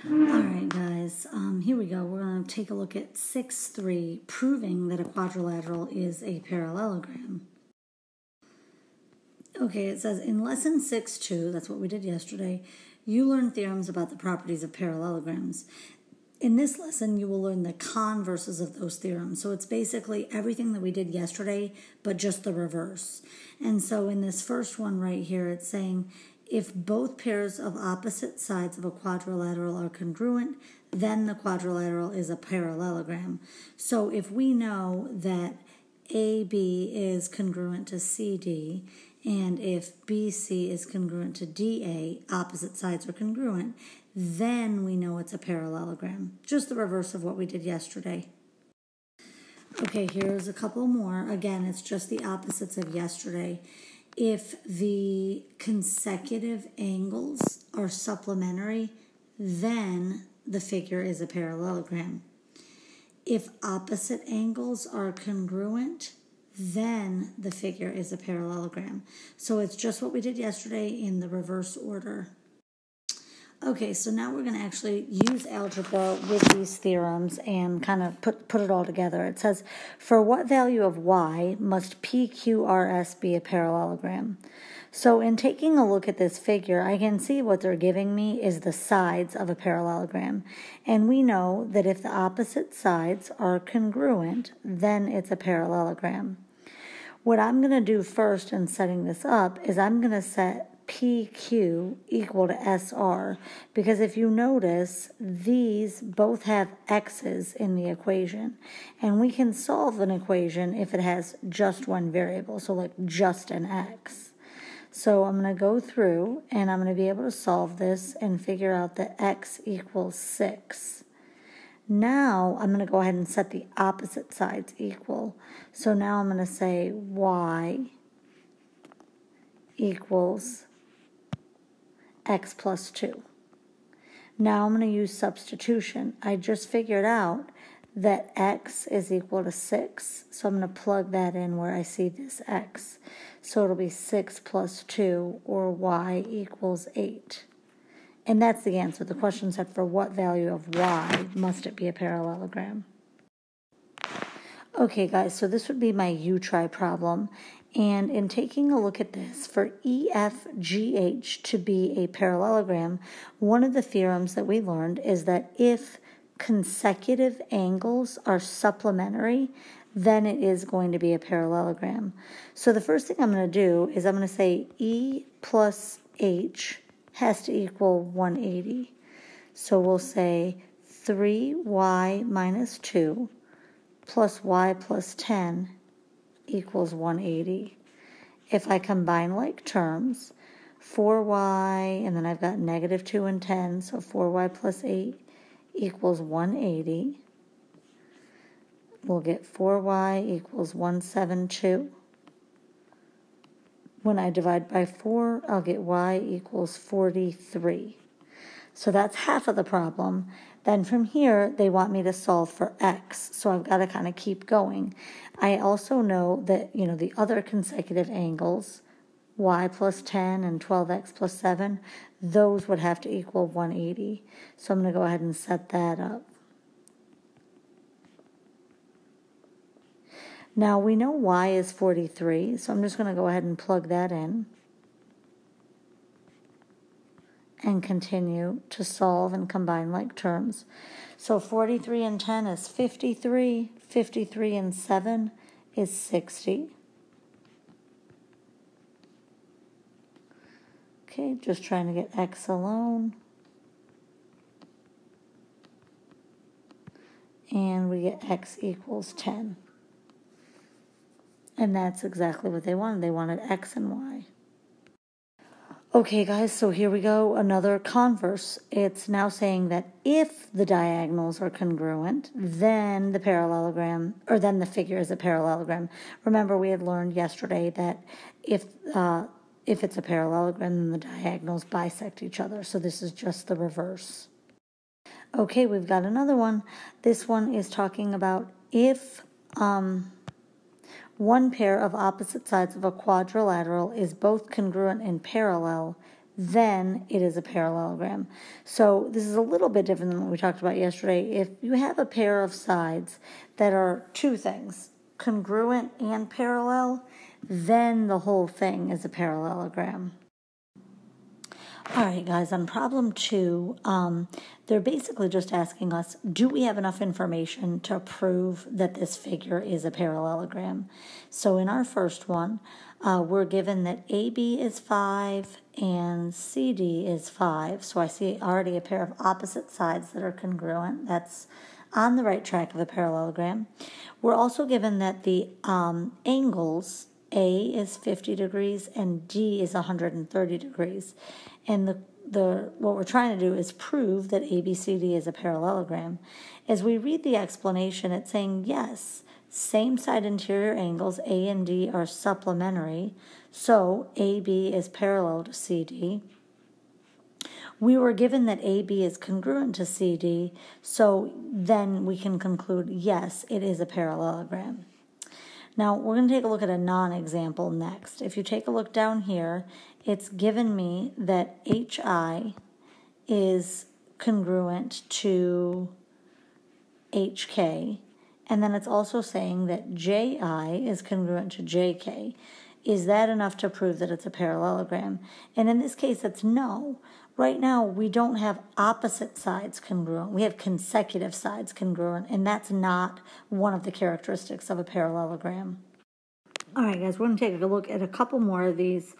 Alright guys, here we go. We're going to take a look at 6.3, proving that a quadrilateral is a parallelogram. Okay, it says in lesson 6.2, that's what we did yesterday, you learned theorems about the properties of parallelograms. In this lesson, you will learn the converses of those theorems. So it's basically everything that we did yesterday, but just the reverse. And so in this first one right here, it's saying if both pairs of opposite sides of a quadrilateral are congruent, then the quadrilateral is a parallelogram. So if we know that AB is congruent to CD, and if BC is congruent to DA, opposite sides are congruent, then we know it's a parallelogram. Just the reverse of what we did yesterday. Okay, here's a couple more. Again, it's just the opposites of yesterday. If the consecutive angles are supplementary, then the figure is a parallelogram. If opposite angles are congruent, then the figure is a parallelogram. So it's just what we did yesterday in the reverse order. Okay, so now we're going to actually use algebra with these theorems and kind of put it all together. It says, for what value of y must PQRS be a parallelogram? So in taking a look at this figure, I can see what they're giving me is the sides of a parallelogram. And we know that if the opposite sides are congruent, then it's a parallelogram. What I'm going to do first in setting this up is I'm going to set PQ equal to SR, because if you notice, these both have x's in the equation, and we can solve an equation if it has just one variable, so like just an x. So I'm going to go through and I'm going to be able to solve this and figure out that x equals 6. Now I'm going to go ahead and set the opposite sides equal. So now I'm going to say y equals x plus 2. Now I'm going to use substitution. I just figured out that x is equal to 6, so I'm going to plug that in where I see this x. So it'll be 6 plus 2, or y equals 8. And that's the answer. The question said, for what value of y must it be a parallelogram? Okay, guys, so this would be my U-try problem. And in taking a look at this, for EFGH to be a parallelogram, one of the theorems that we learned is that if consecutive angles are supplementary, then it is going to be a parallelogram. So the first thing I'm going to do is I'm going to say E plus H has to equal 180. So we'll say 3y minus 2 plus y plus 10 equals 180. If I combine like terms, 4y, and then I've got negative 2 and 10, so 4y plus 8 equals 180. We'll get 4y equals 172. When I divide by 4, I'll get y equals 43. So that's half of the problem. Then from here, they want me to solve for x, so I've got to kind of keep going. I also know that, the other consecutive angles, y plus 10 and 12x plus 7, those would have to equal 180. So I'm going to go ahead and set that up. Now we know y is 43, so I'm just going to go ahead and plug that in and continue to solve and combine like terms. So 43 and 10 is 53, 53 and 7 is 60. Okay, just trying to get x alone. And we get x equals 10. And that's exactly what they wanted. They wanted x and y. Okay, guys, so here we go. Another converse. It's now saying that if the diagonals are congruent, then the parallelogram, or then the figure is a parallelogram. Remember, we had learned yesterday that if it's a parallelogram, then the diagonals bisect each other. So this is just the reverse. Okay, we've got another one. This one is talking about if one pair of opposite sides of a quadrilateral is both congruent and parallel, then it is a parallelogram. So this is a little bit different than what we talked about yesterday. If you have a pair of sides that are two things, congruent and parallel, then the whole thing is a parallelogram. All right, guys, on problem 2, they're basically just asking us, do we have enough information to prove that this figure is a parallelogram? So in our first one, we're given that AB is 5 and CD is 5. So I see already a pair of opposite sides that are congruent. That's on the right track of a parallelogram. We're also given that the angles, A is 50 degrees and D is 130 degrees. And what we're trying to do is prove that ABCD is a parallelogram. As we read the explanation, it's saying, yes, same side interior angles, A and D, are supplementary, so AB is parallel to CD. We were given that AB is congruent to CD, so then we can conclude, yes, it is a parallelogram. Now, we're going to take a look at a non-example next. If you take a look down here, it's given me that HI is congruent to HK, and then it's also saying that JI is congruent to JK. Is that enough to prove that it's a parallelogram? And in this case, it's no. Right now, we don't have opposite sides congruent. We have consecutive sides congruent, and that's not one of the characteristics of a parallelogram. All right, guys, we're going to take a look at a couple more of these.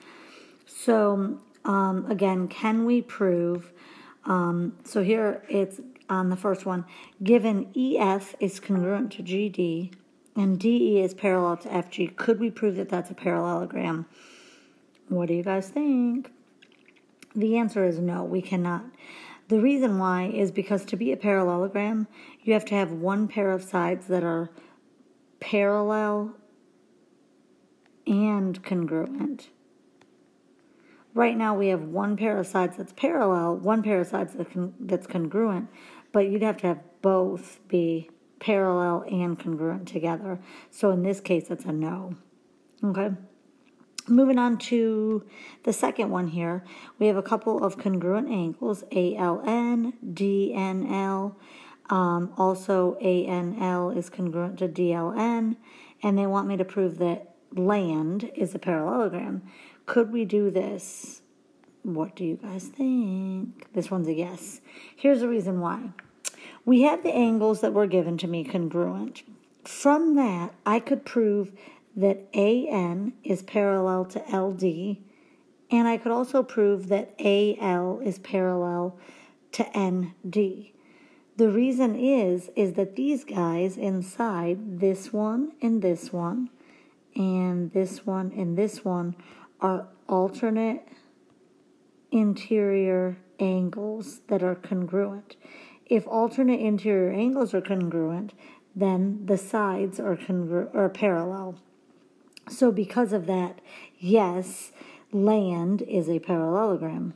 So, again, can we prove, so here it's on the first one, given EF is congruent to GD and DE is parallel to FG, could we prove that that's a parallelogram? What do you guys think? The answer is no, we cannot. The reason why is because to be a parallelogram, you have to have one pair of sides that are parallel and congruent. Right now we have one pair of sides that's parallel, one pair of sides that's congruent, but you'd have to have both be parallel and congruent together. So in this case, it's a no. Okay? Moving on to the second one here, we have a couple of congruent angles, ALN, DNL. Also, ANL is congruent to DLN, and they want me to prove that land is a parallelogram. Could we do this? What do you guys think? This one's a yes. Here's the reason why. We have the angles that were given to me congruent. From that, I could prove that AN is parallel to LD, and I could also prove that AL is parallel to ND. The reason is that these guys inside, this one and this one, and this one and this one, are alternate interior angles that are congruent. If alternate interior angles are congruent, then the sides are parallel. So because of that, yes, land is a parallelogram.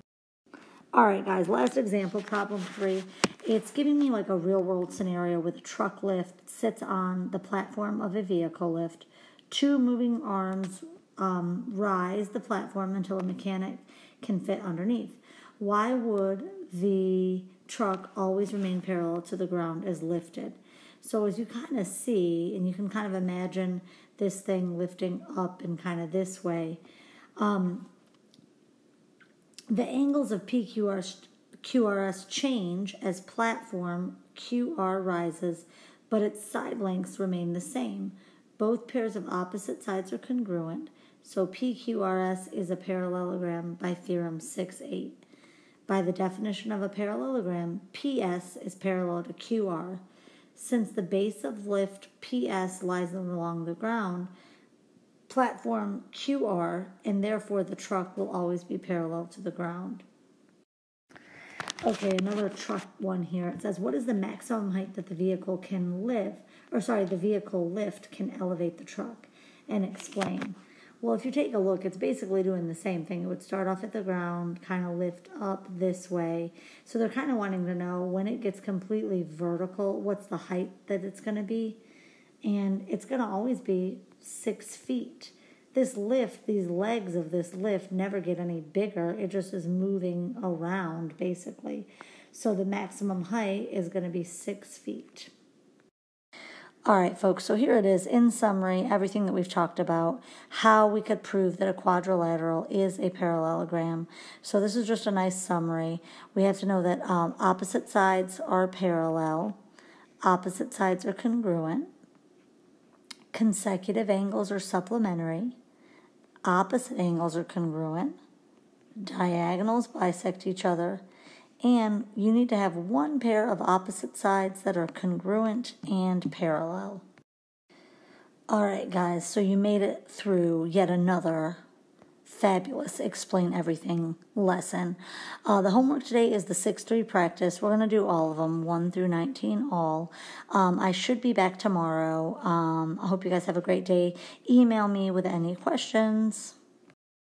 All right, guys, last example, problem 3. It's giving me like a real-world scenario with a truck lift sits on the platform of a vehicle lift. 2 moving arms rise the platform until a mechanic can fit underneath. Why would the truck always remain parallel to the ground as lifted? So as you kind of see, and you can kind of imagine this thing lifting up and kind of this way, the angles of PQRS change as platform QR rises, but its side lengths remain the same. Both pairs of opposite sides are congruent, so PQRS is a parallelogram by theorem 6.8. By the definition of a parallelogram, PS is parallel to QR. Since the base of lift PS lies along the ground, platform QR, and therefore the truck will always be parallel to the ground. Okay, another truck one here. It says, what is the maximum height that the vehicle the vehicle lift can elevate the truck? And explain. Well, if you take a look, it's basically doing the same thing. It would start off at the ground, kind of lift up this way. So they're kind of wanting to know when it gets completely vertical, what's the height that it's going to be. And it's going to always be 6 feet. this lift, these legs of this lift never get any bigger. It just is moving around, basically. So the maximum height is going to be 6 feet. All right, folks, so here it is, in summary, everything that we've talked about, how we could prove that a quadrilateral is a parallelogram. So this is just a nice summary. We have to know that opposite sides are parallel, opposite sides are congruent, consecutive angles are supplementary, opposite angles are congruent, diagonals bisect each other, and you need to have one pair of opposite sides that are congruent and parallel. All right, guys, so you made it through yet another fabulous Explain Everything lesson. The homework today is the 6-3 practice. We're going to do all of them, 1 through 19 all. I should be back tomorrow. I hope you guys have a great day. Email me with any questions.